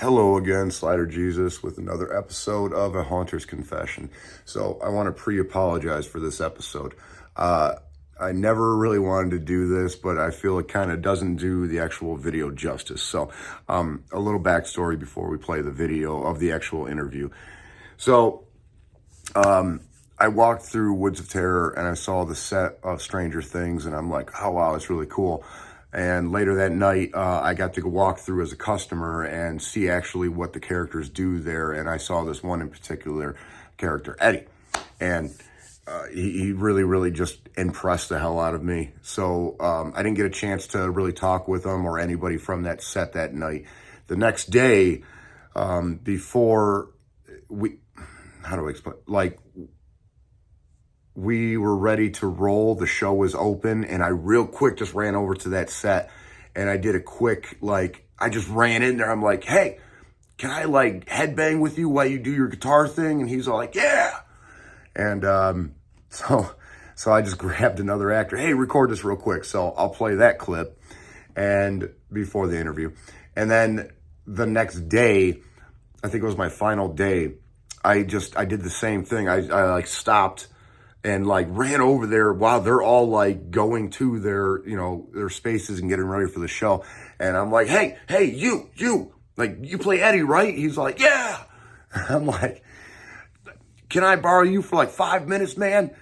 Hello again, Slider Jesus, with another episode of A Haunter's Confession. So I want to pre-apologize for this episode. I never really wanted to do this, but I feel it kind of doesn't do the actual video justice. So a little backstory before we play the video of the actual interview. So I walked through Woods of Terror and I saw the set of Stranger Things and I'm like, oh wow, it's really cool. And later that night, I got to go walk through as a customer and see actually what the characters do there. And I saw this one in particular character, Eddie. And he really just impressed the hell out of me. So I didn't get a chance to really talk with him or anybody from that set that night. The next day, before we, how do I explain? Like, we were ready to roll, the show was open, and I real quick just ran over to that set and I did a quick, I just ran in there. I'm like, hey, can I headbang with you while you do your guitar thing? And he's all like, yeah. And so I just grabbed another actor. Hey, record this real quick. So I'll play that clip and before the interview. And then the next day, I think it was my final day, I did the same thing. I stopped and ran over there while they're all going to their spaces and getting ready for the show. And I'm like, hey, you play Eddie, right? He's like, yeah. I'm like, can I borrow you for 5 minutes, man?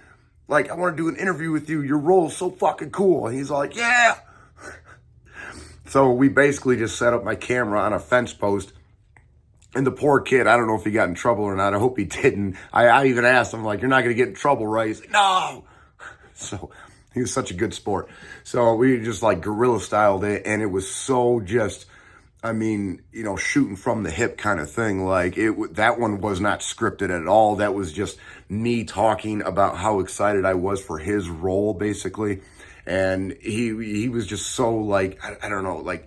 I want to do an interview with you. Your role is so fucking cool. And he's like, yeah. So we basically just set up my camera on a fence post. And the poor kid, I don't know if he got in trouble or not. I hope he didn't. I even asked him, you're not going to get in trouble, right? He's like, no. So he was such a good sport. So we just guerrilla styled it. And it was so just, shooting from the hip kind of thing. That one was not scripted at all. That was just me talking about how excited I was for his role, basically. And he was just so I don't know,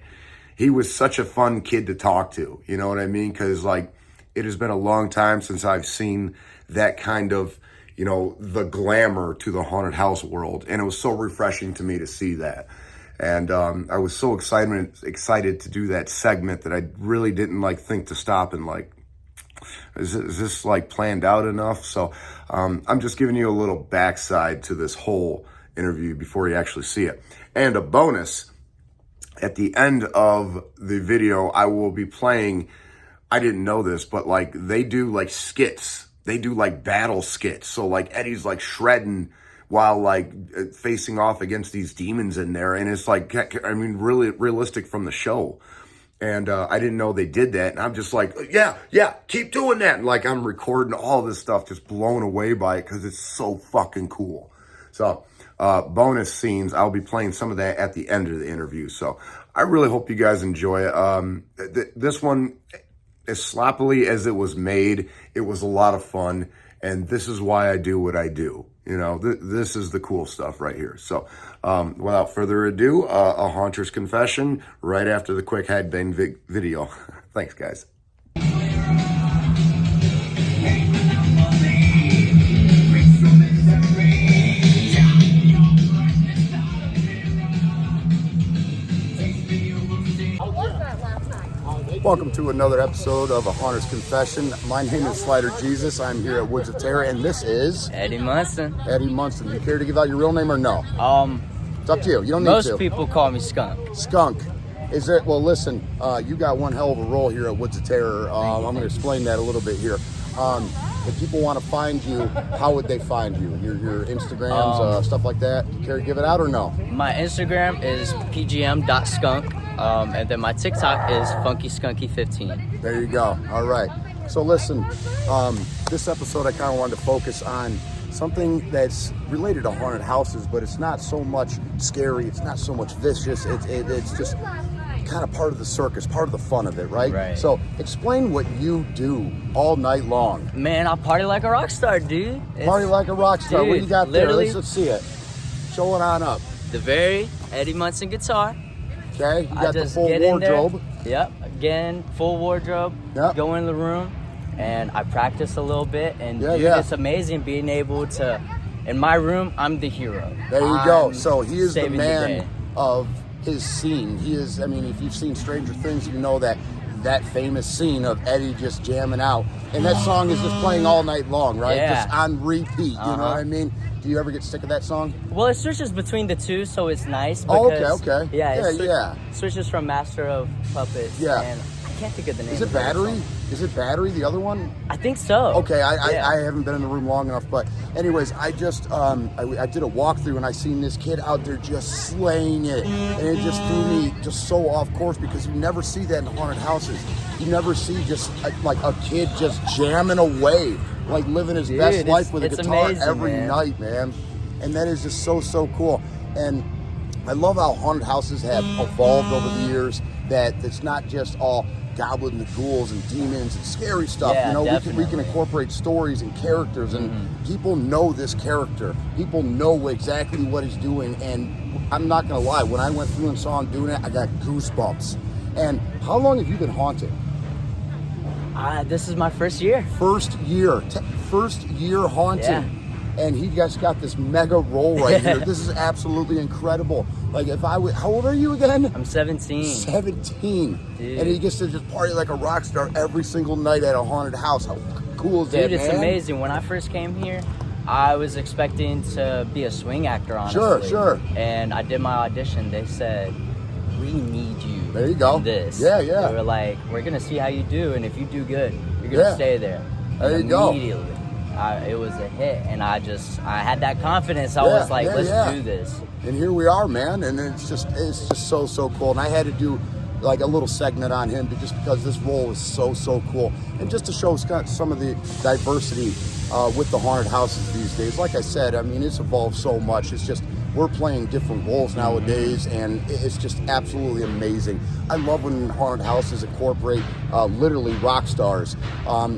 he was such a fun kid to talk to, you know what I mean? Because it has been a long time since I've seen that kind of, the glamour to the haunted house world. And it was so refreshing to me to see that. And I was so excited to do that segment that I really didn't think to stop and is this planned out enough? So I'm just giving you a little backside to this whole interview before you actually see it. And a bonus, at the end of the video, I will be playing, I didn't know this, but they do skits. They do battle skits. So Eddie's shredding while facing off against these demons in there. And it's really realistic from the show. And I didn't know they did that. And I'm just yeah, keep doing that. And I'm recording all this stuff, just blown away by it because it's so fucking cool. So bonus scenes, I'll be playing some of that at the end of the interview. So I really hope you guys enjoy it. This one, as sloppily as it was made, it was a lot of fun. And this is why I do what I do. This is the cool stuff right here. So without further ado, a Haunter's Confession right after the quick headbang video. Thanks, guys. Welcome to another episode of A Haunter's Confession. My name is Slider Jesus. I'm here at Woods of Terror, and this is Eddie Munson. Eddie Munson. You care to give out your real name or no? It's up to you. You don't need to. Most people call me Skunk. Skunk. Is there? Well, listen. You got one hell of a role here at Woods of Terror. I'm going to explain that a little bit here. If people want to find you, how would they find you? Your Instagrams, stuff like that. Do you care to give it out or no? My Instagram is pgm.skunk. And then my TikTok is FunkySkunky15. There you go. All right. So listen, this episode I kind of wanted to focus on something that's related to haunted houses, but it's not so much scary. It's not so much vicious. It's just kind of part of the circus, part of the fun of it, right? Right. So explain what you do all night long. Man, I party like a rock star, dude. Party like a rock star. Dude, what you got there? Let's see it. Show it on up. The very Eddie Munson guitar. Okay, you got the full wardrobe. Yep, again, full wardrobe. Yep. Go in the room, and I practice a little bit. And it's amazing being able to, in my room, I'm the hero. There you go. So he is the man the of his scene. He is, I mean, if you've seen Stranger Things, you know that that famous scene of Eddie just jamming out. And that song is just playing all night long, right? Yeah. Just on repeat, you know what I mean? Do you ever get sick of that song? Well, it switches between the two, so it's nice. Oh, Because, okay. Yeah, Yeah. switches from Master of Puppets. Yeah. And I can't think of the name. Is it of the other Battery? song. Is it Battery, the other one? I think so. Okay, I Yeah. haven't been in the room long enough, but anyways, I just I did a walkthrough and I seen this kid out there just slaying it, and it just threw me just so off course because you never see that in haunted houses. You never see just like a kid just jamming away, like living his best life with a guitar amazing, every man. night, man. And that is just so cool. And I love how haunted houses have evolved over the years. That it's not just all goblins and ghouls and demons and scary stuff. Yeah, you know, we definitely. can incorporate stories and characters, and people know this character. People know exactly what he's doing. And I'm not gonna lie, when I went through and saw him doing it, I got goosebumps. And how long have you been haunted? This is my first year. First year haunting. Yeah. And he just got this mega role right here. This is absolutely incredible. Like if I would, how old are you again? I'm 17. 17. Dude. And he gets to just party like a rock star every single night at a haunted house. How cool is that, Dude, it's man? amazing. When I first came here, I was expecting to be a swing actor, honestly. Sure. And I did my audition. They said, we need you. There you go. in this. Yeah. They were like, we're going to see how you do. And if you do good, you're going to Yeah. stay there. There And you go. immediately, it was a hit. And I had that confidence. I was like, let's do this. And here we are, man. And it's just so cool. And I had to do like a little segment on him just because this role is so cool. And just to show some of the diversity with the haunted houses these days. Like I said, I mean, it's evolved so much. It's just, we're playing different roles nowadays, and it's just absolutely amazing. I love when haunted houses incorporate literally rock stars,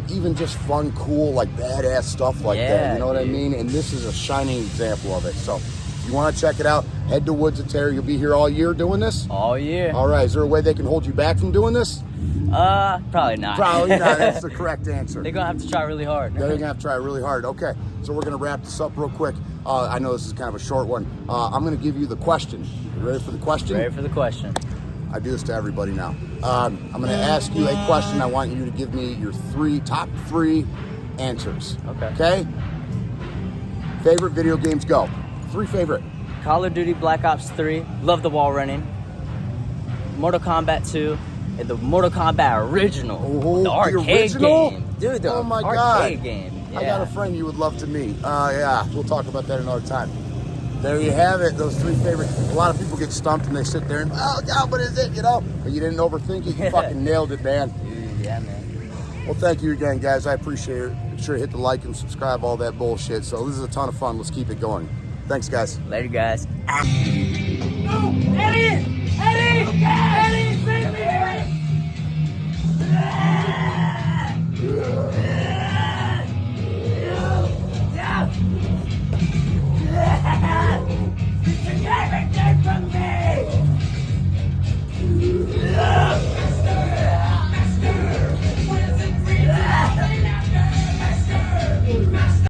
even just fun, cool, like badass stuff like that. You know what I mean? And this is a shining example of it. So if you want to check it out, head to Woods of Terror. You'll be here all year doing this? All year. All right. Is there a way they can hold you back from doing this? Probably not. Probably not. That's the correct answer. They're going to have to try really hard. They're going to have to try really hard. Okay, so we're going to wrap this up real quick. I know this is kind of a short one. I'm going to give you the question. You ready for the question? Ready for the question. I do this to everybody now. I'm going to ask you a question. I want you to give me your top three answers. Okay? Favorite video games, go. 3 favorite. Call of Duty Black Ops 3. Love the wall running. Mortal Kombat 2. And the Mortal Kombat original. Oh, the arcade original? game. Dude, the Oh my arcade God. game. Yeah. I got a friend you would love to meet. Yeah, we'll talk about that another time. There you have it, those 3 favorites. A lot of people get stumped and they sit there and, oh, God, what is it, you know? But you didn't overthink it. You fucking nailed it, man. Dude, yeah, man. Well, thank you again, guys. I appreciate it. Make sure to hit the like and subscribe, all that bullshit. So this is a ton of fun. Let's keep it going. Thanks, guys. Later, guys. No! Eddie! Eddie! Eddie! Save me! Eddie!